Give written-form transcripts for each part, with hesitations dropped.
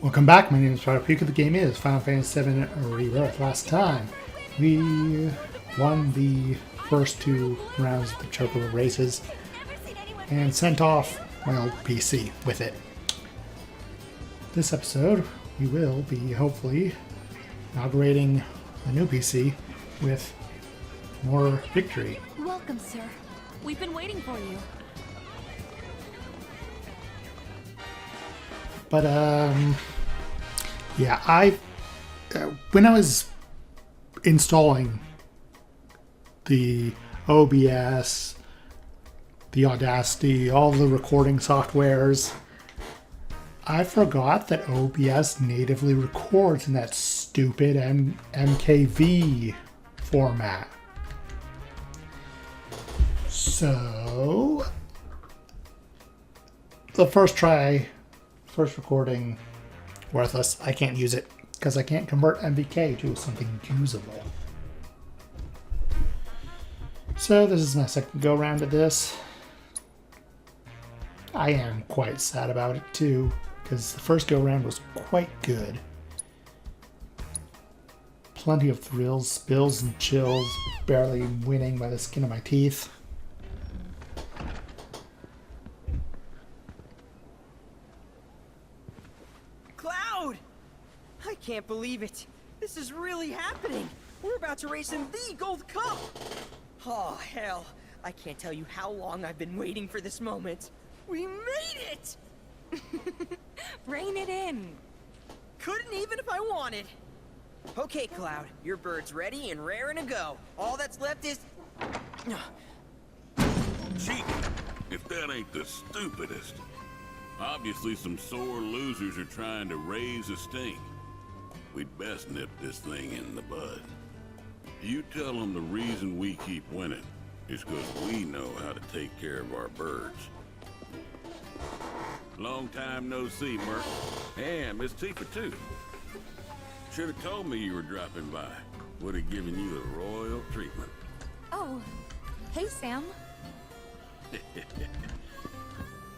Welcome back, my name is Choco-Truth. The game is Final Fantasy VII Rebirth. Last time, we won the first two rounds of the Chocobo races and sent off my old PC with it. This episode, we will be hopefully inaugurating the new PC with more victory. Welcome, sir. We've been waiting for you. But, yeah, when I was installing the OBS, the Audacity, all the recording softwares, I forgot that OBS natively records in that stupid MKV format. So, the first recording, worthless. I can't use it because I can't convert MVK to something usable. So this is my second go round at this. I am quite sad about it too, because the first go round was quite good. Plenty of thrills, spills, and chills, barely winning by the skin of my teeth. I can't believe it. This is really happening. We're about to race in the Gold Cup. Oh, hell. I can't tell you how long I've been waiting for this moment. We made it! Rein it in. Couldn't even if I wanted. Okay, Cloud. Your bird's ready and raring to go. All that's left is... Cheat! If that ain't the stupidest. Obviously some sore losers are trying to raise a stink. We'd best nip this thing in the bud. You tell them the reason we keep winning is because we know how to take care of our birds. Long time no see, Merc. And Miss Tifa, too. Should have told me you were dropping by. Would have given you the royal treatment. Oh, hey, Sam.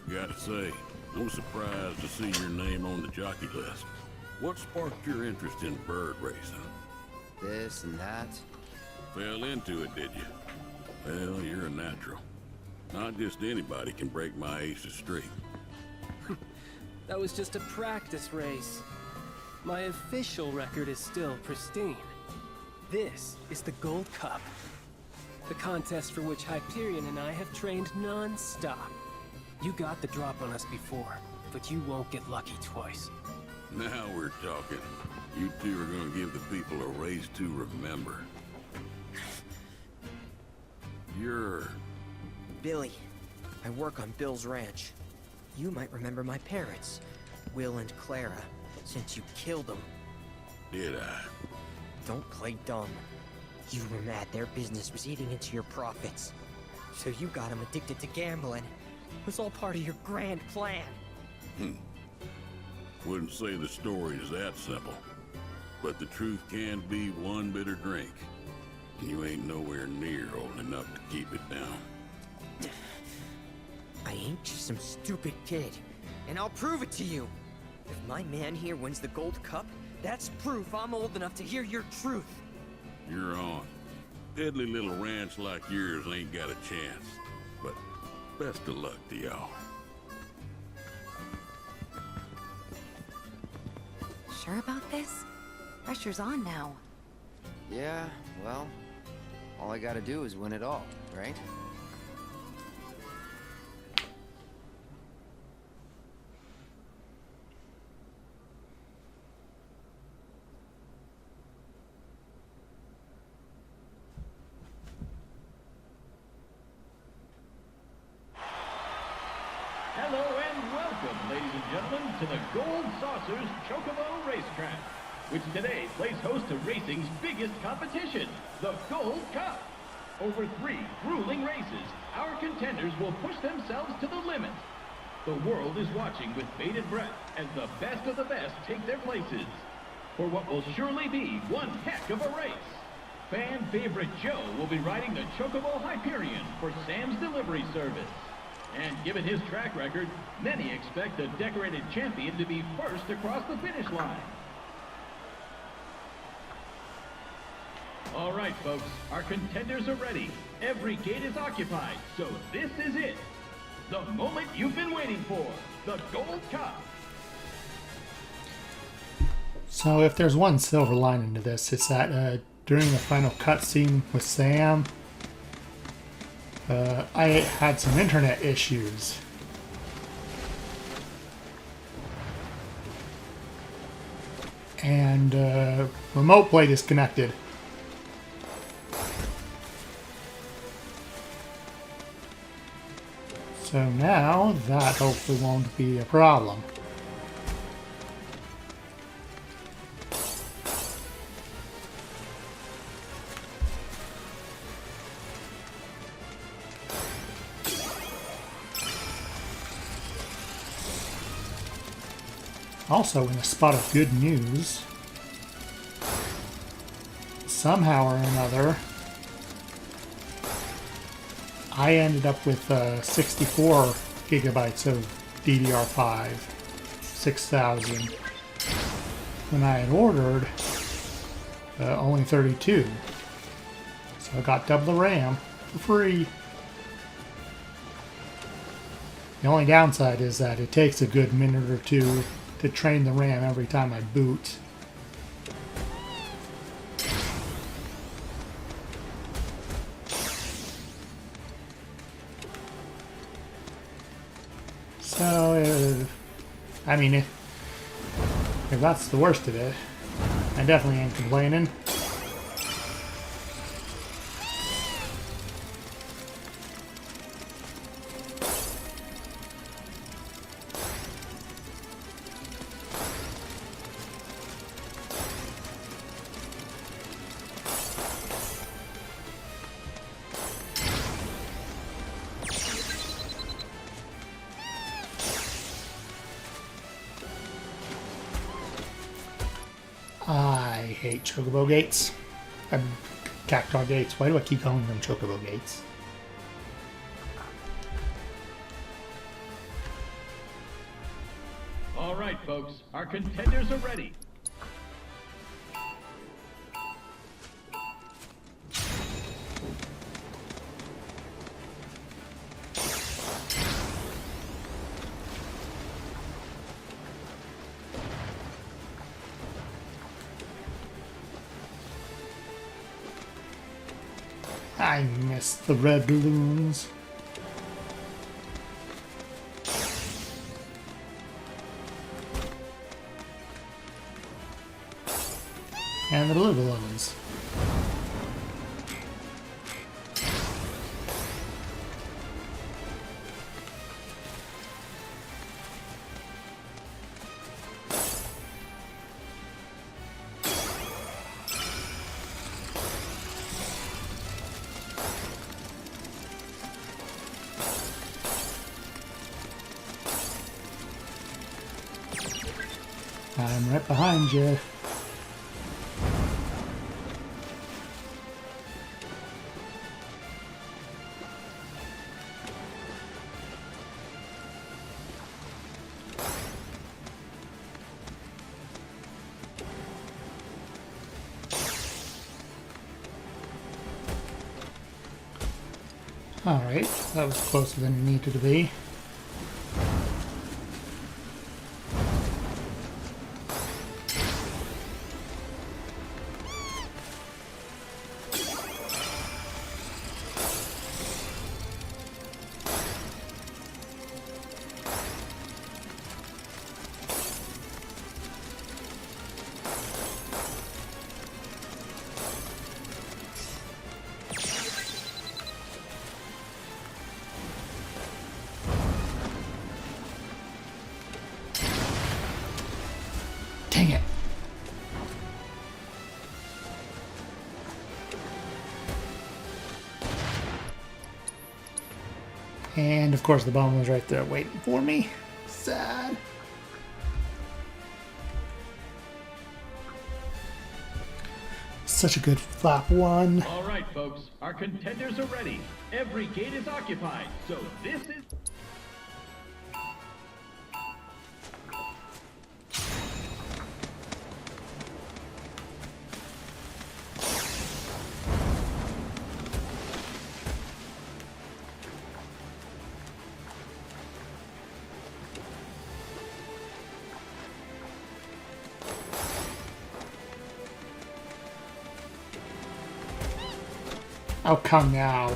Gotta say, I'm surprised to see your name on the jockey list. What sparked your interest in bird racing? This and that. Fell into it, did you? Well, you're a natural. Not just anybody can break my aces streak. That was just a practice race. My official record is still pristine. This is the Gold Cup. The contest for which Hyperion and I have trained non-stop. You got the drop on us before, but you won't get lucky twice. Now we're talking. You two are gonna give the people a race to remember. You're... Billy. I work on Bill's ranch. You might remember my parents, Will and Clara, since you killed them. Did I? Don't play dumb. You were mad their business was eating into your profits. So you got them addicted to gambling. It was all part of your grand plan. Wouldn't say the story is that simple. But the truth can be one bitter drink. And you ain't nowhere near old enough to keep it down. I ain't just some stupid kid. And I'll prove it to you. If my man here wins the Gold Cup, that's proof I'm old enough to hear your truth. You're on. Deadly little ranch like yours ain't got a chance. But best of luck to y'all. Sure about this? Pressure's on now. Yeah, well, all I gotta do is win it all, right? Hello and welcome, ladies and gentlemen, to the Gold Saucers Chocobo Racetrack, which today plays host to racing's biggest competition, the Gold Cup. Over 3 grueling races, our contenders will push themselves to the limit. The world is watching with bated breath as the best of the best take their places for what will surely be one heck of a race. Fan favorite Joe will be riding the Chocobo Hyperion for Sam's delivery service. And given his track record, many expect the decorated champion to be first across the finish line. All right, folks, our contenders are ready. Every gate is occupied, so this is it. The moment you've been waiting for, the Gold Cup. So if there's one silver lining to this, it's that during the final cutscene with Sam, I had some internet issues. And remote play disconnected. So now that hopefully won't be a problem. Also, in a spot of good news, somehow or another, I ended up with 64 gigabytes of DDR5 6000 when I had ordered only 32. So I got double the RAM for free. The only downside is that it takes a good minute or two to train the RAM every time I boot. So, I mean, if that's the worst of it, I definitely ain't complaining. I hate Chocobo gates. Cactuar gates. Why do I keep calling them Chocobo gates? All right, folks, our contenders are ready. I missed the red balloons. And the blue balloons. I'm right behind you. Alright, that was closer than it needed to be. Dang it. And of course the bomb was right there waiting for me. Sad. Such a good flap one. All right, folks, our contenders are ready. Every gate is occupied, so this is... Oh, come now.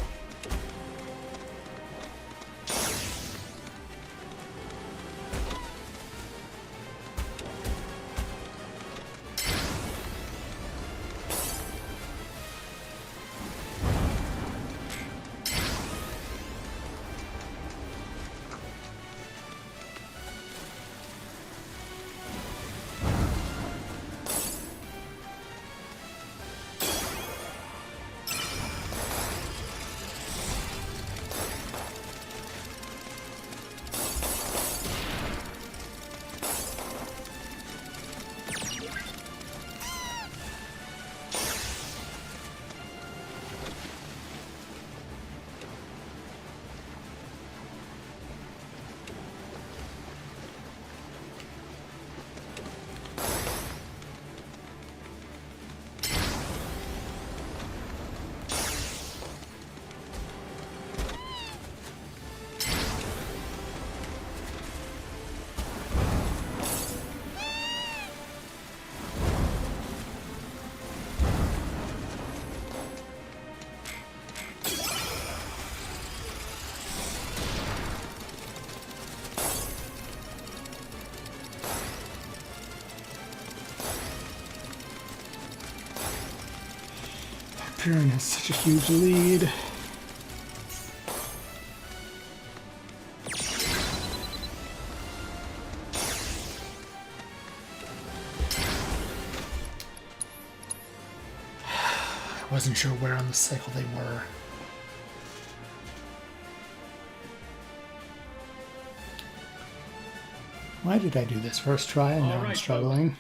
Hyperion has such a huge lead. I wasn't sure where on the cycle they were. Why did I do this first try and now I'm struggling?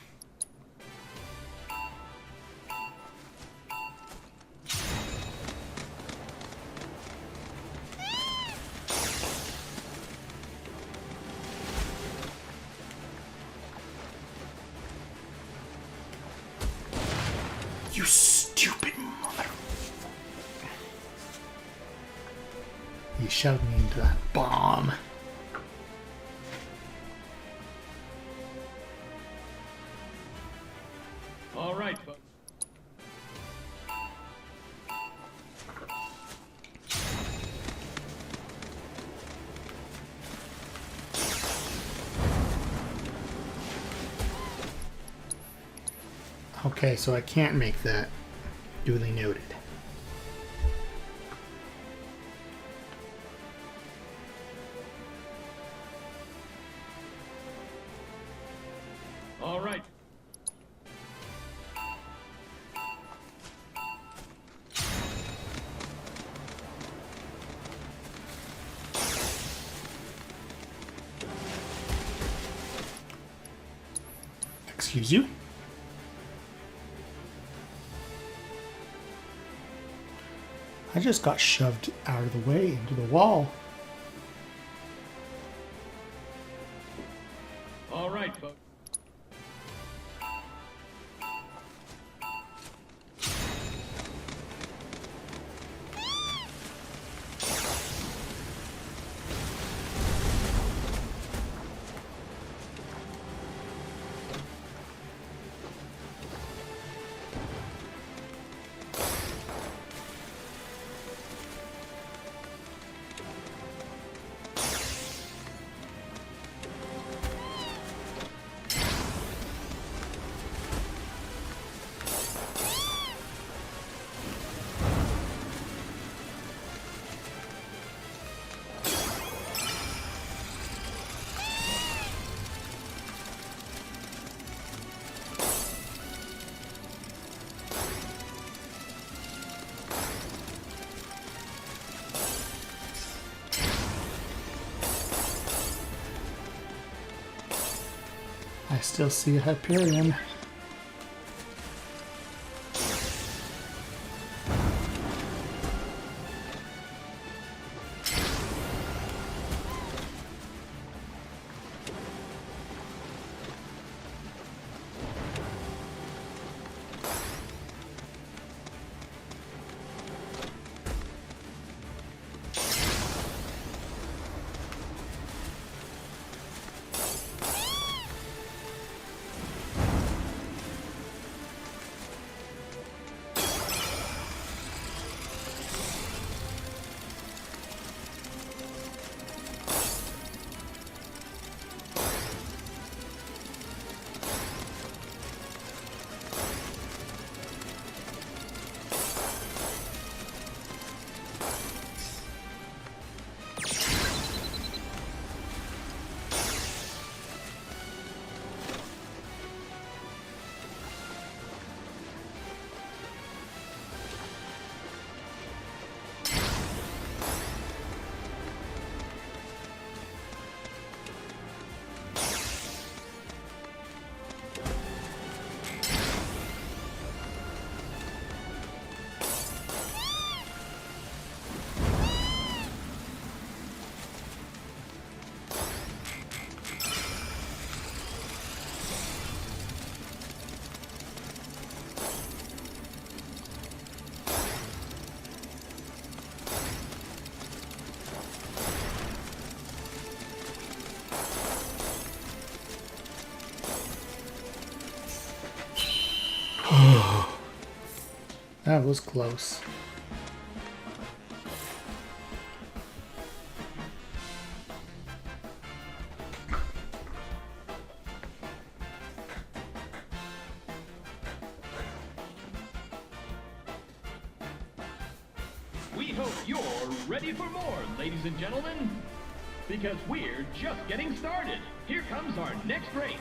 You stupid mother... He shoved me into that bomb. All right, folks. Okay, so I can't make that. Duly noted. All right. Excuse you? I just got shoved out of the way into the wall. All right, folks. I still see a Hyperion. That was close. We hope you're ready for more, ladies and gentlemen. Because we're just getting started. Here comes our next race.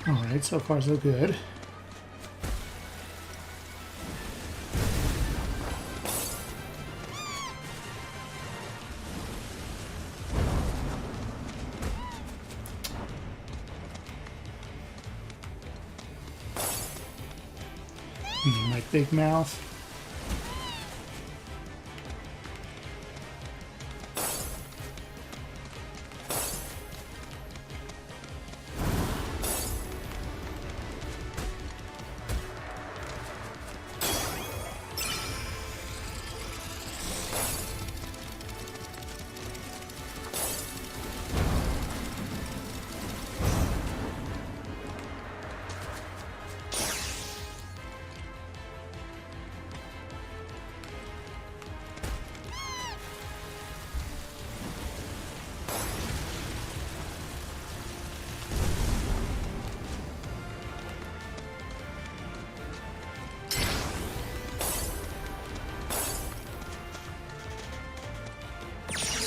Alright, so far so good. My big mouth.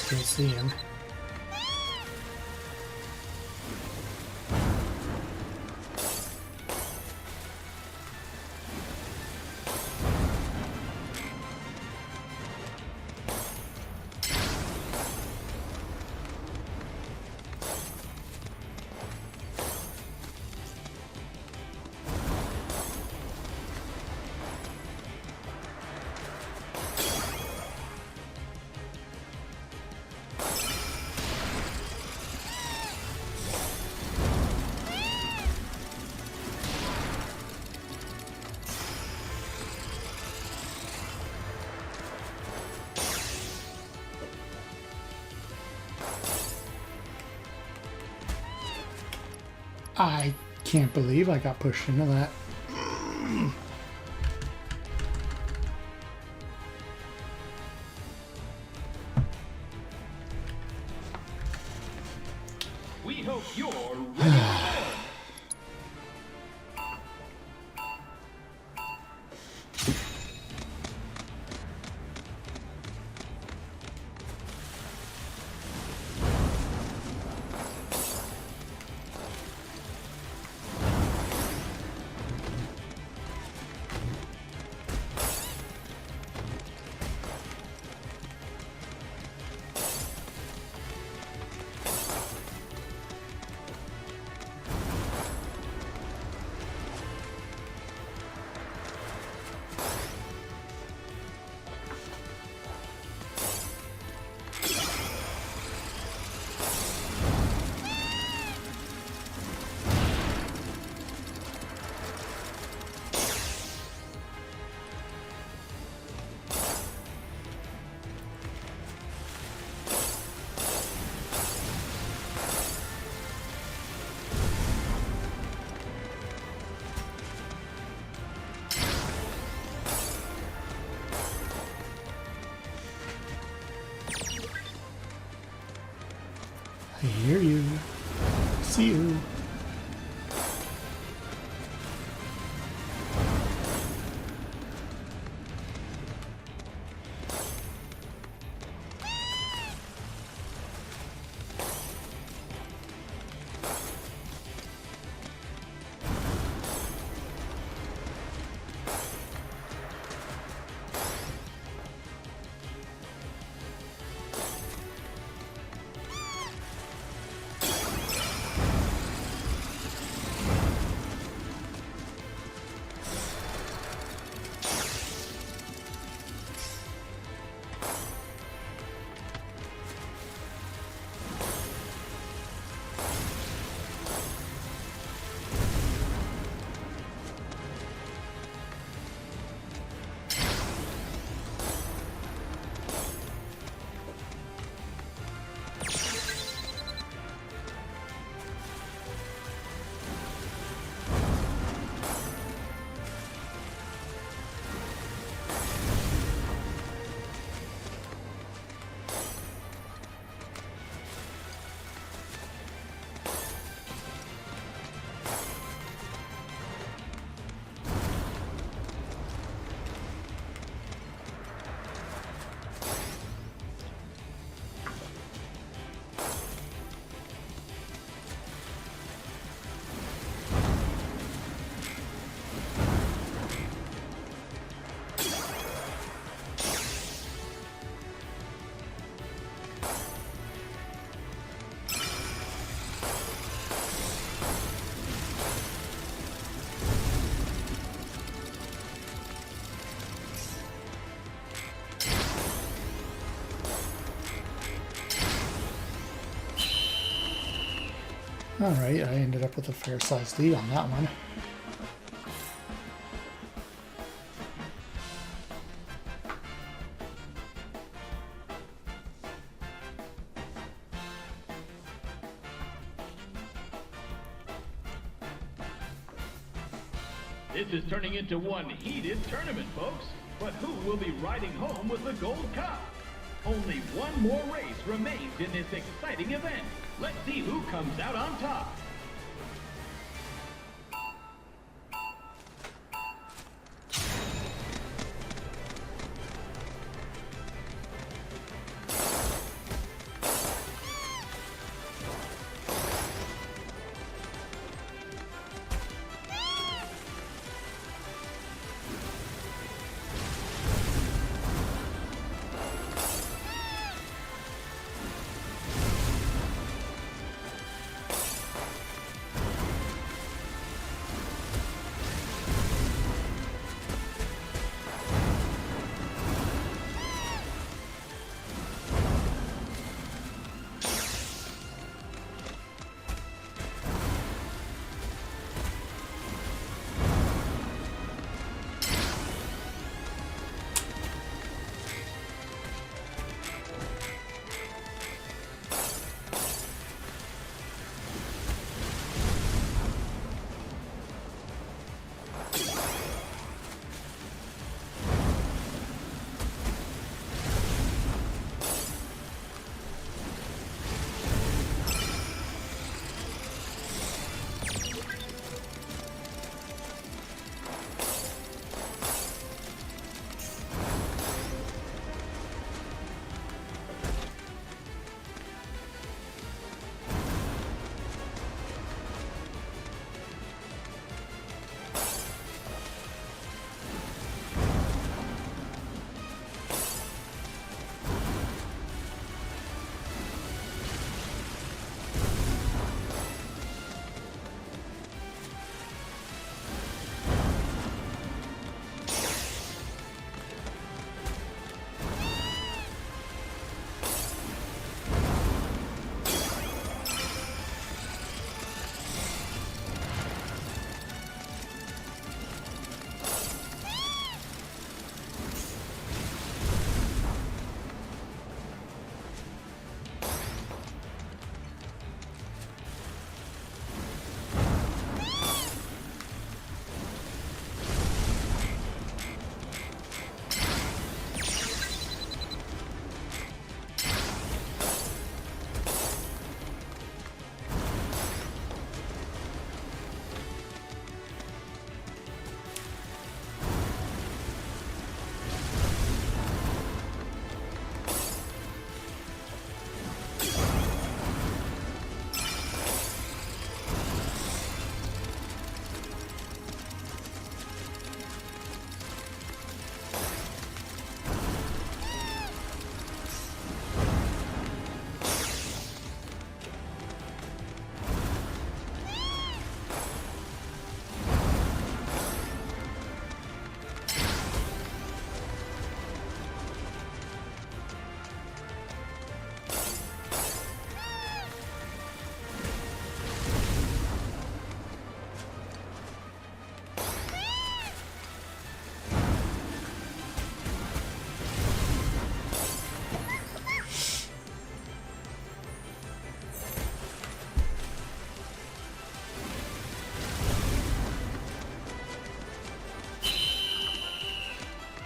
Still see him. I can't believe I got pushed into that. We hope you're ready for more. I hear you. See you. Alright, I ended up with a fair-sized lead on that one. This is turning into one heated tournament, folks. But who will be riding home with the Gold Cup? Only one more race remains in this exciting event. Let's see who comes out on top.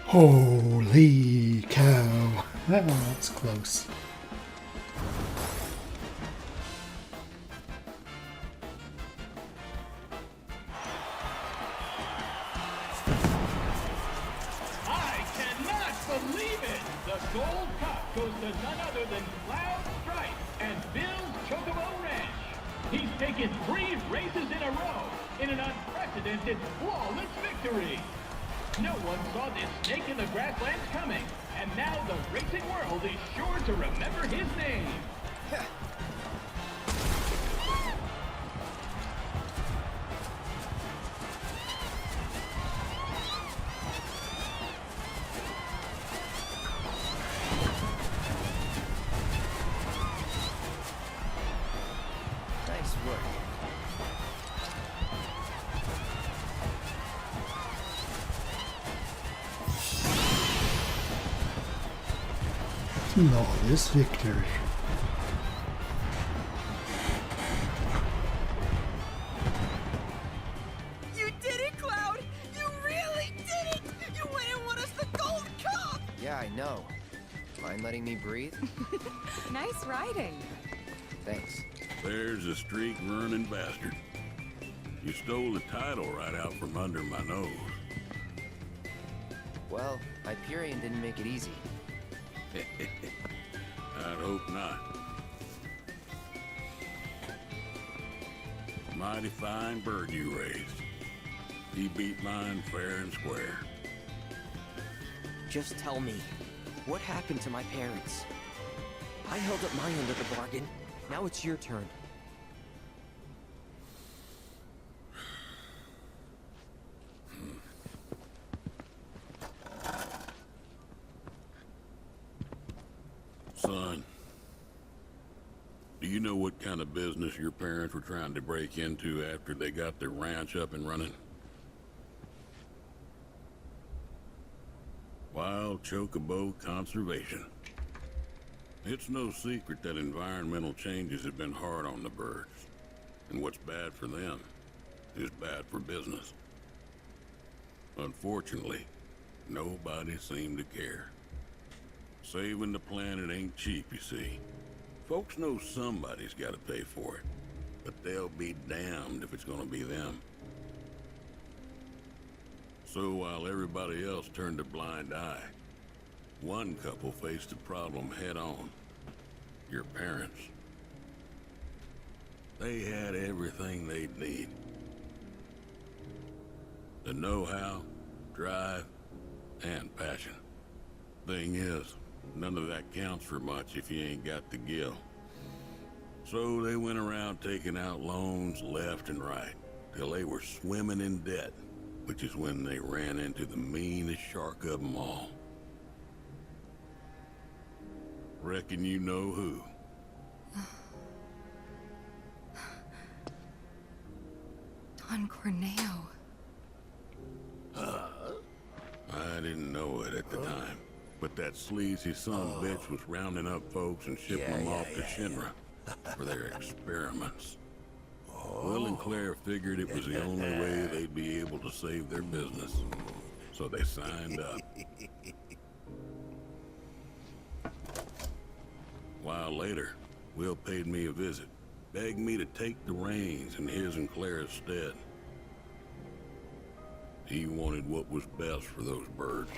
Holy cow. That's close. I cannot believe it! The Gold Cup goes to none other than Cloud Stripe and Bill's Chocobo Ranch. He's taken 3 races in a row in an unprecedented, flawless victory. No one saw this snake in the grasslands coming, and now the racing world is sure to remember his name. Nice work. Flawless victory. You did it, Cloud! You really did it! You went and won us the Gold Cup! Yeah, I know. Mind letting me breathe? Nice riding. Thanks. There's a streak-running bastard. You stole the title right out from under my nose. Well, Hyperion didn't make it easy. I'd hope not. Mighty fine bird you raised. He beat mine fair and square. Just tell me, what happened to my parents? I held up my end of the bargain. Now it's your turn. Son, do you know what kind of business your parents were trying to break into after they got their ranch up and running? Wild Chocobo conservation. It's no secret that environmental changes have been hard on the birds, and what's bad for them is bad for business. Unfortunately, nobody seemed to care. Saving the planet ain't cheap, you see. Folks know somebody's got to pay for it, but they'll be damned if it's gonna be them. So while everybody else turned a blind eye, one couple faced the problem head on. Your parents. They had everything they'd need. The know-how, drive, and passion. Thing is, none of that counts for much if you ain't got the gill. So they went around taking out loans left and right, till they were swimming in debt, which is when they ran into the meanest shark of them all. Reckon you know who. Don Corneo. I didn't know it at the time, but that sleazy son of a bitch was rounding up folks and shipping them off to Shinra for their experiments. Will and Claire figured it was the only way they'd be able to save their business, so they signed up. A while later, Will paid me a visit, begged me to take the reins in his and Claire's stead. He wanted what was best for those birds.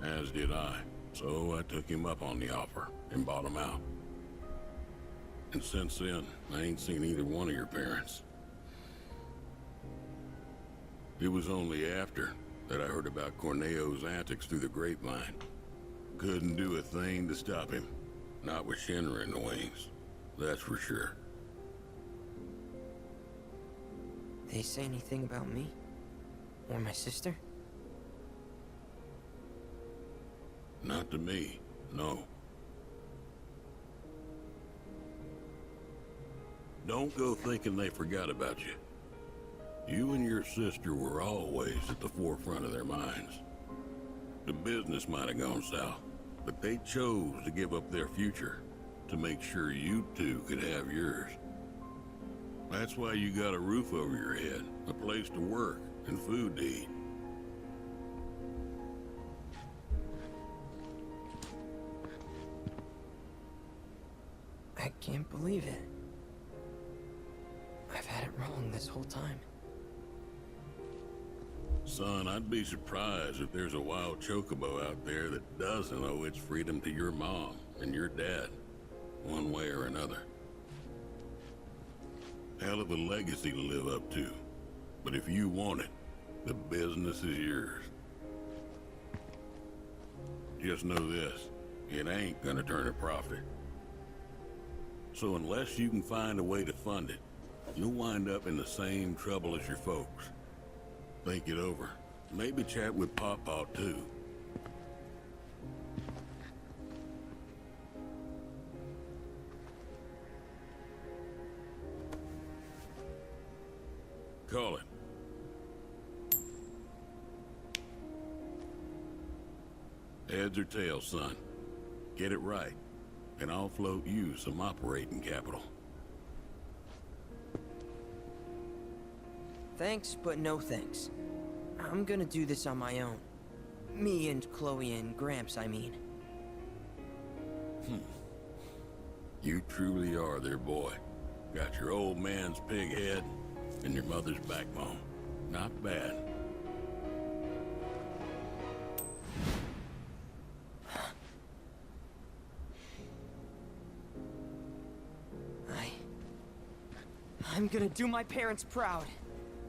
As did I, so I took him up on the offer and bought him out. And since then, I ain't seen either one of your parents. It was only after that I heard about Corneo's antics through the grapevine. Couldn't do a thing to stop him. Not with Shinra in the wings, that's for sure. They say anything about me? Or my sister? Not to me, no. Don't go thinking they forgot about you. You and your sister were always at the forefront of their minds. The business might have gone south, but they chose to give up their future to make sure you two could have yours. That's why you got a roof over your head, a place to work, and food to eat. I can't believe it. I've had it wrong this whole time. Son, I'd be surprised if there's a wild chocobo out there that doesn't owe its freedom to your mom and your dad, one way or another. Hell of a legacy to live up to, but if you want it, the business is yours. Just know this, it ain't gonna turn a profit. So unless you can find a way to fund it, you'll wind up in the same trouble as your folks. Think it over. Maybe chat with Pawpaw too. Call it. Heads or tails, son. Get it right, and I'll float you some operating capital. Thanks, but no thanks. I'm gonna do this on my own. Me and Chloe and Gramps, I mean. You truly are their boy. Got your old man's pig head and your mother's backbone. Not bad. I'm gonna do my parents proud.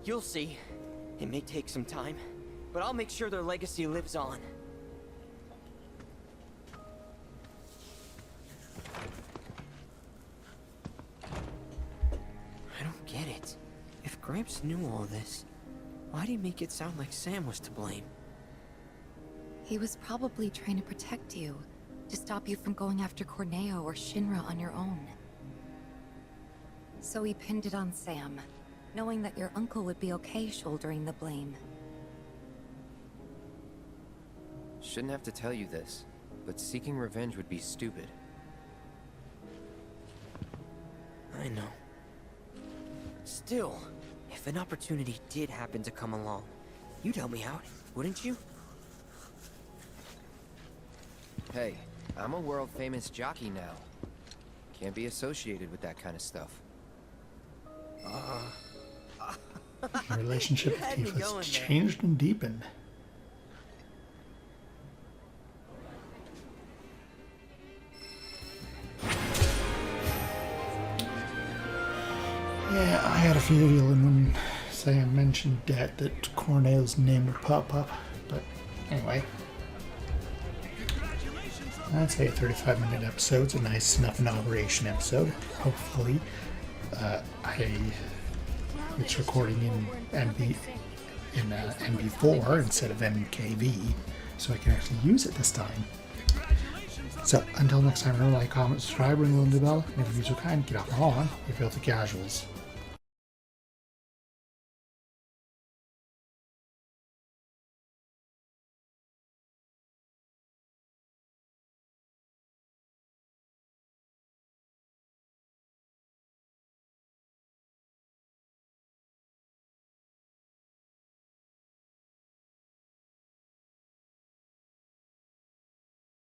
You'll see. It may take some time, but I'll make sure their legacy lives on. I don't get it. If Gramps knew all this, why'd he make it sound like Sam was to blame? He was probably trying to protect you, to stop you from going after Corneo or Shinra on your own. So he pinned it on Sam, knowing that your uncle would be okay shouldering the blame. Shouldn't have to tell you this, but seeking revenge would be stupid. I know. Still, if an opportunity did happen to come along, you'd help me out, wouldn't you? Hey, I'm a world-famous jockey now. Can't be associated with that kind of stuff. The relationship with Had me Tifa going has there. changed and deepened. Yeah, I had a feeling when Sam mentioned that Corneo's name would pop up, but anyway. I'd say a 35-minute episode's a nice enough inauguration episode. Hopefully, it's recording in MB4 instead of MKV, so I can actually use it this time. So, until next time, remember to like, comment, subscribe, ring the bell, and if you're so kind, get off my lawn, you filthy casuals.